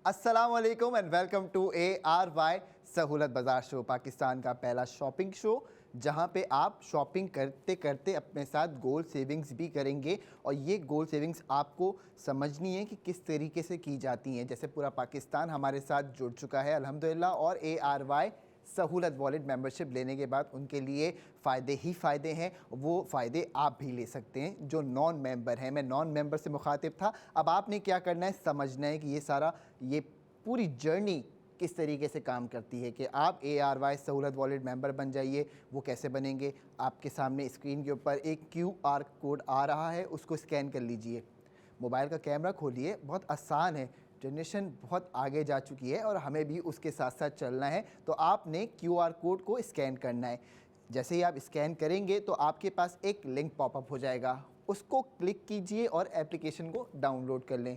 अस्सलाम वालेकुम and welcome to ARY सहूलत बाज़ार शो, पाकिस्तान का पहला शॉपिंग शो जहां पे आप शॉपिंग करते करते अपने साथ गोल सेविंग्स भी करेंगे। और ये गोल सेविंग्स आपको समझनी है कि किस तरीके से की जाती हैं। जैसे पूरा पाकिस्तान हमारे साथ जुड़ चुका है अल्हम्दुलिल्लाह, और ARY सहूलत वॉलेट मेंबरशिप लेने के बाद उनके लिए फ़ायदे ही फ़ायदे हैं। वो फ़ायदे आप भी ले सकते हैं जो नॉन मेंबर हैं। मैं नॉन मेंबर से मुखातिब था। अब आपने क्या करना है, समझना है कि ये पूरी जर्नी किस तरीके से काम करती है कि आप ARY सहूलत वॉलेट मेंबर बन जाइए। वो कैसे बनेंगे, आपके सामने स्क्रीन के ऊपर एक QR कोड आ रहा है, उसको स्कैन कर लीजिए। मोबाइल का कैमरा खोलिए, बहुत आसान है। जनरेशन बहुत आगे जा चुकी है और हमें भी उसके साथ साथ चलना है। तो आपने QR कोड को स्कैन करना है। जैसे ही आप स्कैन करेंगे तो आपके पास एक लिंक पॉपअप हो जाएगा, उसको क्लिक कीजिए और एप्लीकेशन को डाउनलोड कर लें।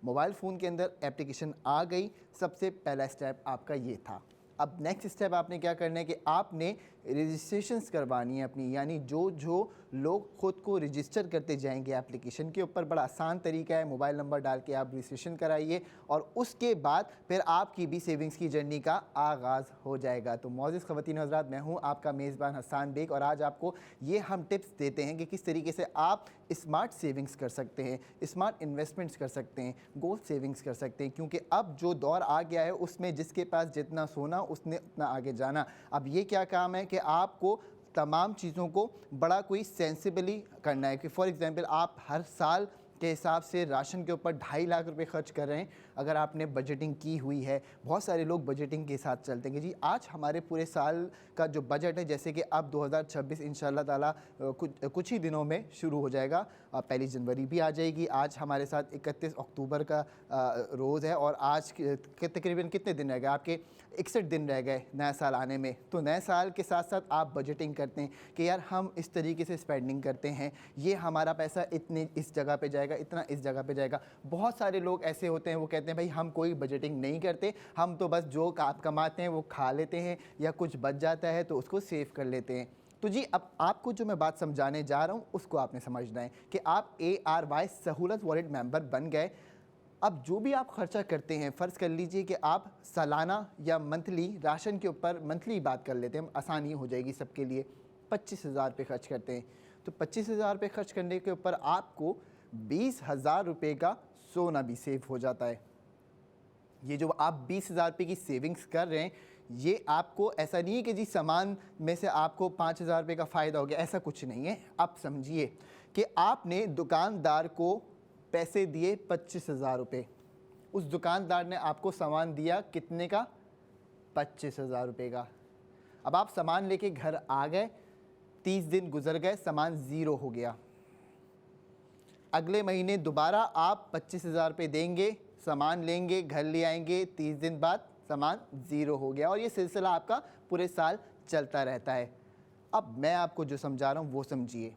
मोबाइल फ़ोन के अंदर एप्लीकेशन आ गई। सबसे पहला स्टेप आपका ये था। अब नेक्स्ट स्टेप आपने क्या करना है कि आपने रजिस्ट्रेशंस करवानी है अपनी, यानी जो लोग ख़ुद को रजिस्टर करते जाएंगे एप्लीकेशन के ऊपर। बड़ा आसान तरीका है, मोबाइल नंबर डाल के आप रजिस्ट्रेशन कराइए और उसके बाद फिर आपकी भी सेविंग्स की जर्नी का आगाज़ हो जाएगा। तो मौजूद ख़वातीन हज़रात, मैं हूँ आपका मेज़बान हसन बेग और आज आपको ये हम टिप्स देते हैं कि किस तरीके से आप स्मार्ट सेविंग्स कर सकते हैं, स्मार्ट इन्वेस्टमेंट्स कर सकते हैं, गोल्ड सेविंग्स कर सकते हैं। क्योंकि अब जो दौर आ गया है उसमें जिसके पास जितना सोना उसने उतना आगे जाना। अब ये क्या काम है कि आपको तमाम चीज़ों को बड़ा कोई सेंसिबली करना है। कि फॉर एग्ज़ाम्पल आप हर साल के हिसाब से राशन के ऊपर 2.5 लाख रुपए खर्च कर रहे हैं। अगर आपने बजटिंग की हुई है, बहुत सारे लोग बजटिंग के साथ चलते हैं कि जी आज हमारे पूरे साल का जो बजट है, जैसे कि अब 2026 इंशाल्लाह ताला कुछ ही दिनों में शुरू हो जाएगा। 1 जनवरी भी आ जाएगी। आज हमारे साथ 31 अक्टूबर का रोज़ है और आज के तकरीबन कितने दिन रह गए आपके, 61 दिन रह गए नया साल आने में। तो नए साल के साथ साथ आप बजटिंग करते हैं कि यार हम इस तरीके से स्पेंडिंग करते हैं, ये हमारा पैसा इतने इस जगह पे जाएगा, इतना इस जगह पे जाएगा। बहुत सारे लोग ऐसे होते हैं, वो कहते हैं भाई हम कोई बजटिंग नहीं करते, हम तो बस जो आप कमाते हैं वो खा लेते हैं या कुछ बच जाता है तो उसको सेव कर लेते हैं। तो जी अब आपको जो मैं बात समझाने जा रहा हूँ उसको आपने समझना है कि आप ARY सहूलत वॉलेट मेंबर बन गए। अब जो भी आप खर्चा करते हैं, फ़र्ज़ कर लीजिए कि आप सालाना या मंथली, राशन के ऊपर मंथली बात कर लेते हैं, आसानी हो जाएगी सबके लिए। 25,000 रुपये खर्च करते हैं तो 25,000 रुपये खर्च करने के ऊपर आपको 20,000 रुपये का सोना भी सेव हो जाता है। ये जो आप 20,000 रुपये की सेविंग्स कर रहे हैं, ये आपको ऐसा नहीं है कि जी सामान में से आपको 5,000 रुपये का फ़ायदा हो गया, ऐसा कुछ नहीं है। आप समझिए कि आपने दुकानदार को पैसे दिए 25,000 रुपये, उस दुकानदार ने आपको सामान दिया कितने का, 25,000 रुपये का। अब आप सामान लेके घर आ गए, 30 दिन गुजर गए, सामान ज़ीरो हो गया। अगले महीने दोबारा आप 25,000 रुपये देंगे, सामान लेंगे, घर ले आएंगे, 30 दिन बाद सामान ज़ीरो हो गया। और ये सिलसिला आपका पूरे साल चलता रहता है। अब मैं आपको जो समझा रहा हूँ वो समझिए।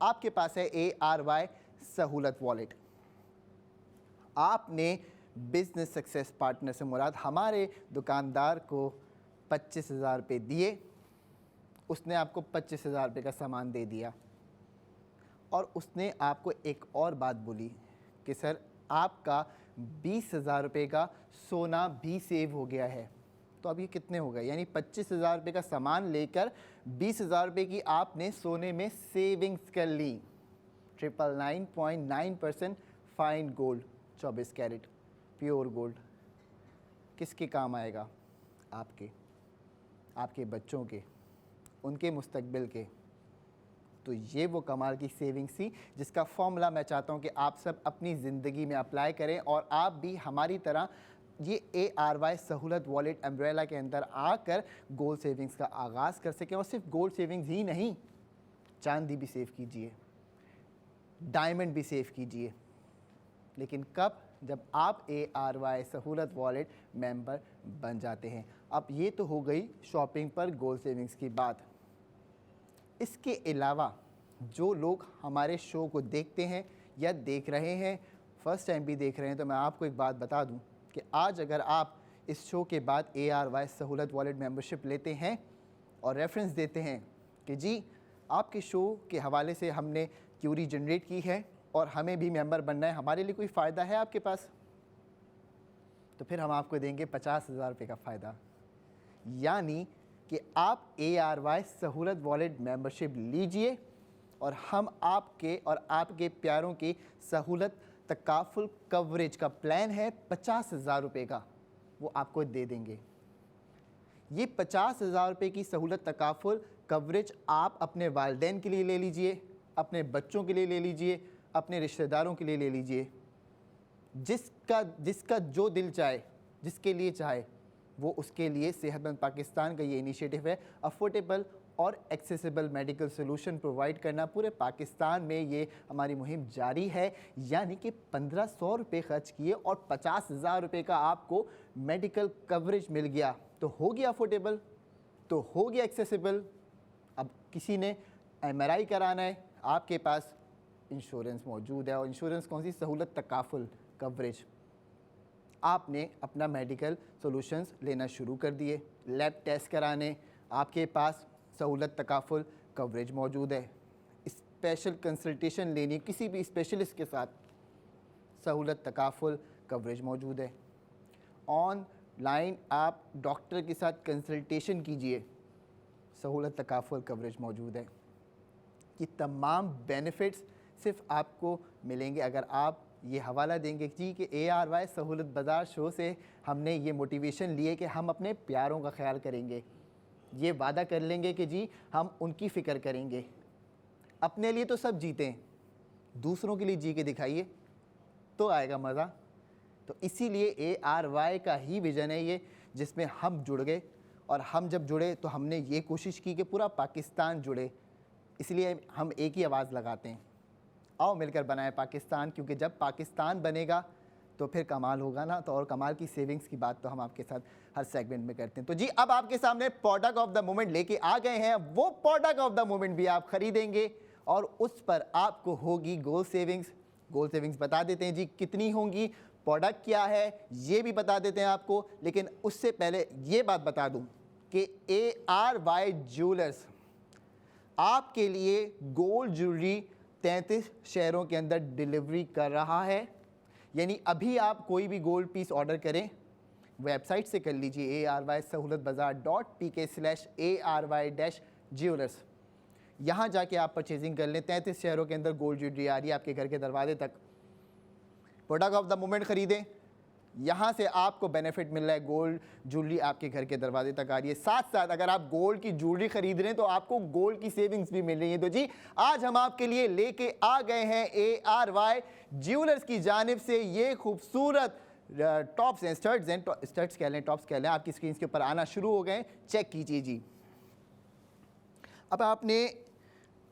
आपके पास है ARY सहूलत वॉलेट। आपने बिज़नेस सक्सेस पार्टनर से मुराद हमारे दुकानदार को 25,000 रुपये दिए, उसने आपको 25,000 रुपये का सामान दे दिया और उसने आपको एक और बात बोली कि सर आपका 20,000 रुपये का सोना भी सेव हो गया है। तो अब ये कितने हो गए, यानी 25,000 रुपये का सामान लेकर 20,000 रुपये की आपने सोने में सेविंग्स कर ली। 999.9% fine gold, 24 carat pure gold. किसके काम आएगा, आपके बच्चों के, उनके मुस्तकबिल के। तो ये वो कमाल की सेविंग्स थी जिसका फॉर्मूला मैं चाहता हूँ कि आप सब अपनी ज़िंदगी में अप्लाई करें और आप भी हमारी तरह ये ARY सहूलत वॉलेट अम्ब्रेला के अंदर आकर गोल्ड सेविंग्स का आगाज़ कर सकें। और सिर्फ गोल्ड सेविंग्स ही नहीं, चांदी भी सेव कीजिए, डायमंड भी सेव कीजिए। लेकिन कब, जब आप ARY सहूलत वॉलेट मेंबर बन जाते हैं। अब ये तो हो गई शॉपिंग पर गोल्ड सेविंग्स की बात। इसके अलावा जो लोग हमारे शो को देखते हैं या देख रहे हैं, फ़र्स्ट टाइम भी देख रहे हैं, तो मैं आपको एक बात बता दूं कि आज अगर आप इस शो के बाद ARY सहूलत वॉलेट मेंबरशिप लेते हैं और रेफरेंस देते हैं कि जी आपके शो के हवाले से हमने क्यूरी जनरेट की है और हमें भी मेंबर बनना है, हमारे लिए कोई फ़ायदा है आपके पास, तो फिर हम आपको देंगे 50,000 रुपये का फ़ायदा। यानी कि आप ARY सहूलत वॉलेट मेंबरशिप लीजिए और हम आपके और आपके प्यारों की सहूलत तकाफुल कवरेज का प्लान है 50,000 रुपये का, वो आपको दे देंगे। ये 50,000 रुपये की सहूलत तकाफुल कवरेज आप अपने वालिदैन के लिए ले लीजिए, अपने बच्चों के लिए ले लीजिए, अपने रिश्तेदारों के लिए ले लीजिए, जिसका जो दिल चाहे, जिसके लिए चाहे वो उसके लिए। सेहतमंद पाकिस्तान का ये इनिशिएटिव है अफोर्डेबल और एक्सेसिबल मेडिकल सोल्यूशन प्रोवाइड करना। पूरे पाकिस्तान में ये हमारी मुहिम जारी है। यानी कि 1,500 रुपये खर्च किए और 50,000 रुपये का आपको मेडिकल कवरेज मिल गया, तो हो गया अफोर्डेबल, तो हो गया एक्सेसिबल। अब किसी ने MRI कराना है, आपके पास इंश्योरेंस मौजूद है। और इंश्योरेंस कौन सी? सहूलत तकाफुल कवरेज। आपने अपना मेडिकल सॉल्यूशंस लेना शुरू कर दिए, लैब टेस्ट कराने, आपके पास सहूलत तकाफुल कवरेज मौजूद है। स्पेशल कंसल्टेशन लेनी किसी भी स्पेशलिस्ट के साथ, सहूलत तकाफुल कवरेज मौजूद है। ऑनलाइन आप डॉक्टर के साथ कंसल्टेशन कीजिए, सहूलत तकाफुल कवरेज मौजूद है। ये तमाम बेनिफिट्स सिर्फ आपको मिलेंगे अगर आप ये हवाला देंगे जी कि ARY सहूलत बाज़ार शो से हमने ये मोटिवेशन लिए कि हम अपने प्यारों का ख्याल करेंगे। ये वादा कर लेंगे कि जी हम उनकी फ़िक्र करेंगे। अपने लिए तो सब जीते हैं, दूसरों के लिए जी के दिखाइए तो आएगा मज़ा। तो इसीलिए ARY का ही विज़न है ये, जिसमें हम जुड़ गए। और हम जब जुड़े तो हमने ये कोशिश की कि पूरा पाकिस्तान जुड़े, इसलिए हम एक ही आवाज़ लगाते हैं, आओ मिलकर बनाए पाकिस्तान। क्योंकि जब पाकिस्तान बनेगा तो फिर कमाल होगा ना। तो और कमाल की सेविंग्स की बात तो हम आपके साथ हर सेगमेंट में करते हैं। तो जी अब आपके सामने प्रोडक्ट ऑफ द मोमेंट लेके आ गए हैं। वो प्रोडक्ट ऑफ द मोमेंट भी आप खरीदेंगे और उस पर आपको होगी गोल सेविंग्स। गोल सेविंग्स बता देते हैं जी कितनी होंगी, प्रोडक्ट क्या है ये भी बता देते हैं आपको। लेकिन उससे पहले ये बात बता दूं कि ARY ज्वेलर्स आपके लिए गोल्ड ज्वेलरी 33 शहरों के अंदर डिलीवरी कर रहा है। यानी अभी आप कोई भी गोल्ड पीस ऑर्डर करें, वेबसाइट से कर लीजिए ARY-सहूलतबाजार.pk/ARY-ज्वेलर्स। यहाँ जाके आप परचेजिंग कर लें। 33 शहरों के अंदर गोल्ड ज्वेलरी आ रही है आपके घर के दरवाजे तक। प्रोडक्ट ऑफ द मोमेंट ख़रीदें, यहाँ से आपको बेनिफिट मिल रहा है, गोल्ड ज्वेलरी आपके घर के दरवाजे तक आ रही है। साथ साथ अगर आप गोल्ड की ज्वेलरी खरीद रहे हैं तो आपको गोल्ड की सेविंग्स भी मिल रही है। तो जी आज हम आपके लिए लेके आ गए हैं ARY ज्वेलर्स की जानिब से ये खूबसूरत टॉप्स हैं, स्टड्स हैं, स्टड्स कह लें, टॉप्स कह लें, आपकी स्क्रीन के ऊपर आना शुरू हो गए। चेक कीजिए जी। अब आपने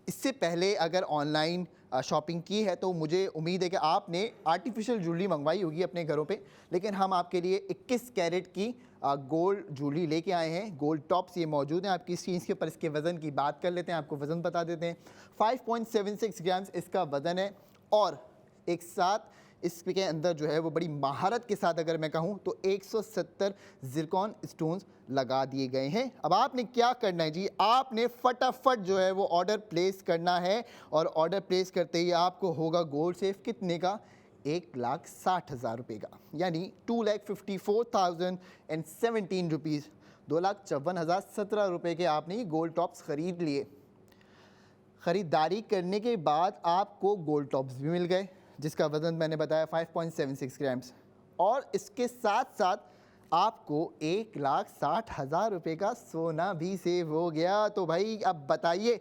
इससे पहले अगर ऑनलाइन शॉपिंग की है तो मुझे उम्मीद है कि आपने आर्टिफिशियल ज्वेलरी मंगवाई होगी अपने घरों पे। लेकिन हम आपके लिए 21 कैरेट की गोल्ड ज्वेलरी लेके आए हैं। गोल्ड टॉप्स ये मौजूद हैं आपकी स्क्रीन के ऊपर। इसके वज़न की बात कर लेते हैं, आपको वज़न बता देते हैं। 5.76 ग्राम्स इसका वज़न है। और एक साथ इसके अंदर जो है वो बड़ी महारत के साथ अगर मैं कहूँ तो 170 ज़िरकॉन स्टोन्स लगा दिए गए हैं। अब आपने क्या करना है जी, आपने फटाफट जो है वो ऑर्डर प्लेस करना है। और ऑर्डर प्लेस करते ही आपको होगा गोल्ड सेफ कितने का? 1,60,000 रुपये का, यानी 2,54,017 रुपीज़, 2,54,017 रुपये के आपने ये गोल्ड टॉप्स ख़रीद लिए। ख़रीदारी करने के बाद आपको गोल्ड टॉप्स भी मिल गए जिसका वज़न मैंने बताया 5.76 ग्राम्स। और इसके साथ साथ आपको 1,60,000 रुपये का सोना भी सेव हो गया। तो भाई अब बताइए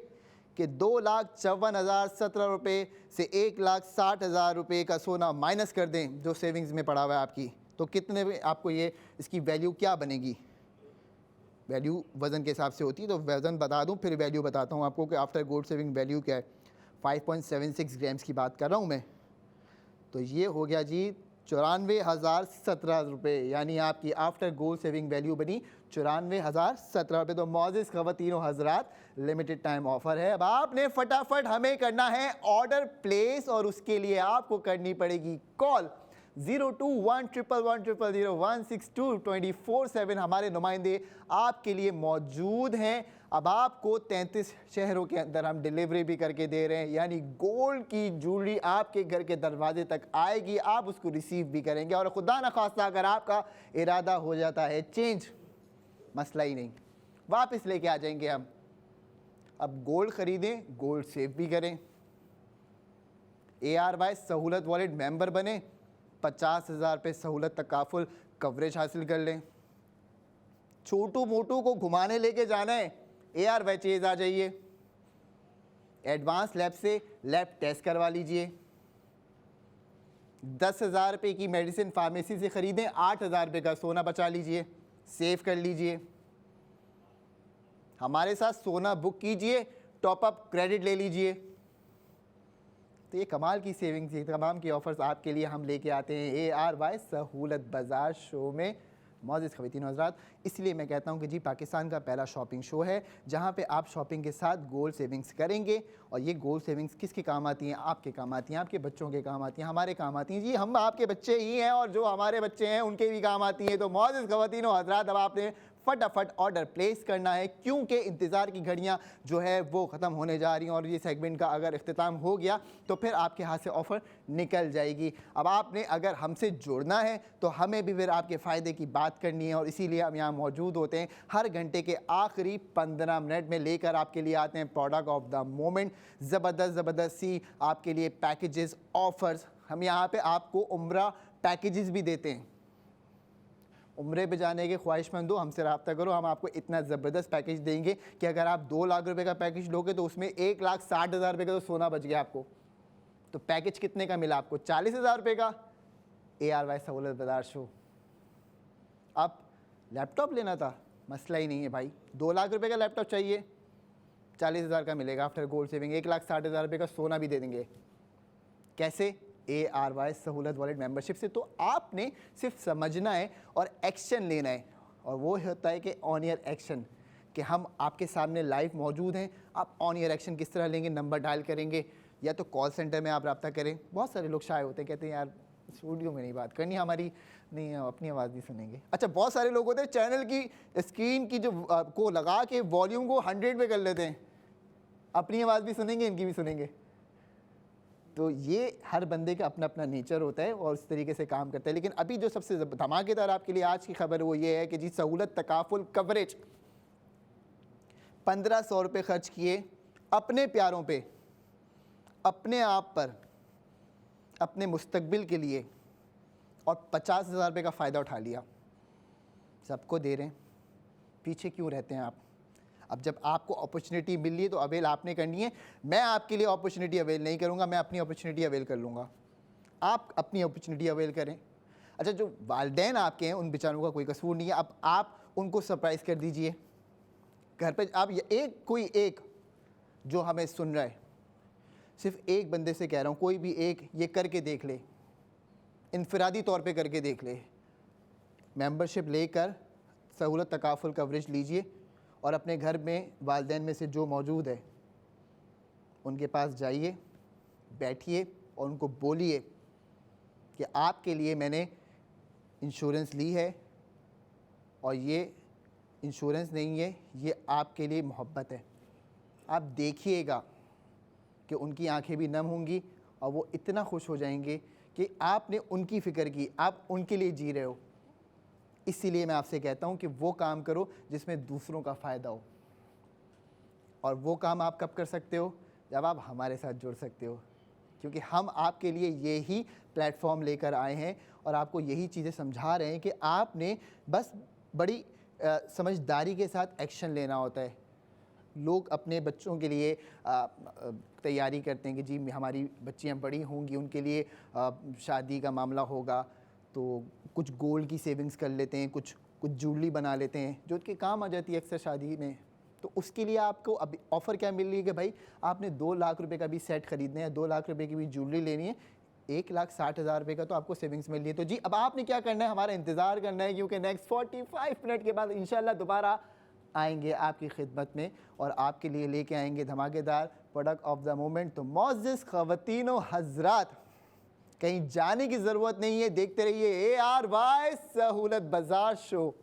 कि 2,54,017 रुपये से 1,60,000 रुपये का सोना माइनस कर दें जो सेविंग्स में पड़ा हुआ है आपकी, तो कितने में आपको ये इसकी वैल्यू क्या बनेगी? वैल्यू वज़न के हिसाब से होती है, तो वज़न बता दूं फिर वैल्यू बताता हूं आपको कि आफ्टर गोल्ड सेविंग वैल्यू क्या है। 5.76 ग्राम्स की बात कर रहा हूं मैं, तो ये हो गया जी 94,017 रुपये, यानी आपकी आफ्टर गोल्ड सेविंग वैल्यू बनी 94,017 रुपये। तो मौजिज़ ख़वातीनो हज़रात, लिमिटेड टाइम ऑफ़र है। अब आपने फटाफट हमें करना है ऑर्डर प्लेस और उसके लिए आपको करनी पड़ेगी कॉल। 02111100162147 हमारे नुमाइंदे आपके लिए मौजूद हैं। अब आपको 33 शहरों के अंदर हम डिलीवरी भी करके दे रहे हैं, यानी गोल्ड की ज्वेलरी आपके घर के दरवाजे तक आएगी, आप उसको रिसीव भी करेंगे। और खुदा न खास्ता अगर आपका इरादा हो जाता है चेंज, मसला ही नहीं, वापस लेके आ जाएंगे हम। अब गोल्ड खरीदें, गोल्ड सेव भी करें, ARY सहूलत वॉलेट मेंबर बने, 50,000 पे सहूलत तकाफुल कवरेज हासिल कर लें। छोटू मोटू को घुमाने लेके जाना है, ARY चेज आ जाइए, एडवांस लैब से लैब टेस्ट करवा लीजिए। 10,000 रुपये की मेडिसिन फार्मेसी से ख़रीदें, 8,000 रुपये का सोना बचा लीजिए, सेव कर लीजिए। हमारे साथ सोना बुक कीजिए, टॉपअप क्रेडिट ले लीजिए। तो ये कमाल की सेविंग्स, ये तमाम की ऑफ़र्स आपके लिए हम लेके आते हैं ARY सहूलत बाज़ार शो में। मौजूद ख़वातीन और हज़रात, इसलिए मैं कहता हूँ कि जी पाकिस्तान का पहला शॉपिंग शो है जहाँ पे आप शॉपिंग के साथ गोल्ड सेविंग्स करेंगे। और ये गोल्ड सेविंग्स किसके काम आती हैं? आपके काम आती हैं, आपके बच्चों के काम आती हैं, हमारे काम आती हैं। जी हम आपके बच्चे ही हैं और जो हमारे बच्चे हैं उनके भी काम आती हैं। तो मौजूद ख़वातीन और हज़रात, अब आपने फटाफट ऑर्डर प्लेस करना है, क्योंकि इंतज़ार की घड़ियां जो है वो ख़त्म होने जा रही हैं। और ये सेगमेंट का अगर इख्तिताम हो गया तो फिर आपके हाथ से ऑफ़र निकल जाएगी। अब आपने अगर हमसे जुड़ना है तो हमें भी फिर आपके फ़ायदे की बात करनी है, और इसीलिए हम यहाँ मौजूद होते हैं। हर घंटे के आखिरी 15 मिनट में लेकर आपके लिए आते हैं प्रोडक्ट ऑफ द मोमेंट, ज़बरदस्त सी आपके लिए पैकेजेस, ऑफ़र्स। हम यहाँ पर आपको उम्रा पैकेजेस भी देते हैं। उम्रे पे जाने के ख्वाहिशमंद हो, हमसे रब्ता करो, हम आपको इतना ज़बरदस्त पैकेज देंगे कि अगर आप 2 लाख रुपए का पैकेज लोगे तो उसमें 1,60,000 रुपये का तो सोना बच गया आपको। तो पैकेज कितने का मिला आपको? 40,000 रुपये का। ARY सहूलत बाज़ार शो। अब लैपटॉप लेना था, मसला ही नहीं है भाई, 2 लाख रुपये का लैपटॉप चाहिए, 40,000 का मिलेगा आफ्टर गोल्ड सेविंग। 1,60,000 रुपये का सोना भी दे देंगे। कैसे? ARY सहूलत वॉलेट मेंबरशिप से। तो आपने सिर्फ समझना है और एक्शन लेना है, और वो होता है कि ऑन ईयर एक्शन, कि हम आपके सामने लाइव मौजूद हैं। आप ऑन ईयर एक्शन किस तरह लेंगे? नंबर डायल करेंगे या तो कॉल सेंटर में आप रब्ता करें। बहुत सारे लोग शाये होते हैं, कहते हैं यार स्टूडियो में नहीं बात करनी हमारी, नहीं अपनी आवाज़ नहीं सुनेंगे। अच्छा, बहुत सारे लोग होते हैं चैनल की स्क्रीन की जो को लगा के वॉल्यूम को 100 पे कर लेते हैं, अपनी आवाज़ भी सुनेंगे, इनकी भी सुनेंगे। तो ये हर बंदे का अपना अपना नेचर होता है और उस तरीके से काम करता है। लेकिन अभी जो सबसे धमाकेदार आपके लिए आज की खबर वो ये है कि जी सहूलत तकाफुल कवरेज, 1,500 रुपये खर्च किए अपने प्यारों पे, अपने आप पर, अपने मुस्तकबिल के लिए, और 50,000 रुपये का फ़ायदा उठा लिया। सबको दे रहे हैं, पीछे क्यों रहते हैं आप? अब जब आपको अपॉर्चुनिटी मिल रही है तो अवेल आपने करनी है। मैं आपके लिए अपॉर्चुनिटी अवेल नहीं करूंगा, मैं अपनी अपॉर्चुनिटी अवेल कर लूँगा। आप अपनी अपॉर्चुनिटी अवेल करें। अच्छा, जो वालिदैन आपके हैं उन बेचारों का कोई कसूर नहीं है, अब आप उनको सरप्राइज़ कर दीजिए घर पे। आप कोई एक जो हमें सुन रहा है, सिर्फ एक बंदे से कह रहा हूँ, कोई भी एक ये करके देख ले, इनफरादी तौर पे करके देख ले। मेंबरशिप लेकर सहूलत तकाफुल कवरेज लीजिए और अपने घर में वालिदैन में से जो मौजूद है उनके पास जाइए, बैठिए और उनको बोलिए कि आपके लिए मैंने इंश्योरेंस ली है, और ये इंश्योरेंस नहीं है, ये आपके लिए मोहब्बत है। आप देखिएगा कि उनकी आंखें भी नम होंगी और वो इतना खुश हो जाएंगे कि आपने उनकी फ़िक्र की, आप उनके लिए जी रहे हो। इसीलिए मैं आपसे कहता हूँ कि वो काम करो जिसमें दूसरों का फ़ायदा हो, और वो काम आप कब कर सकते हो? जब आप हमारे साथ जुड़ सकते हो, क्योंकि हम आपके लिए यही प्लेटफॉर्म लेकर आए हैं और आपको यही चीज़ें समझा रहे हैं कि आपने बस बड़ी समझदारी के साथ एक्शन लेना होता है। लोग अपने बच्चों के लिए तैयारी करते हैं कि जी हमारी बच्चियां बड़ी होंगी, उनके लिए शादी का मामला होगा, तो कुछ गोल्ड की सेविंग्स कर लेते हैं, कुछ ज्वेलरी बना लेते हैं जो उनके काम आ जाती है अक्सर शादी में। तो उसके लिए आपको अभी ऑफ़र क्या मिल रही है कि भाई आपने 2 लाख रुपए का भी सेट खरीदना है, 2 लाख रुपए की भी ज्वेलरी लेनी है, 1,60,000 रुपये का तो आपको सेविंग्स मिल रही है। तो जी अब आपने क्या करना है? हमारा इंतज़ार करना है, क्योंकि नेक्स्ट 45 मिनट के बाद इंशाल्लाह दोबारा आएंगे आपकी खिदमत में और आपके लिए लेके आएंगे धमाकेदार प्रोडक्ट ऑफ द मोमेंट। तो मौजूद ख़वातीन व हज़रात, कहीं जाने की ज़रूरत नहीं है, देखते रहिए ARY सहूलत बाजार शो।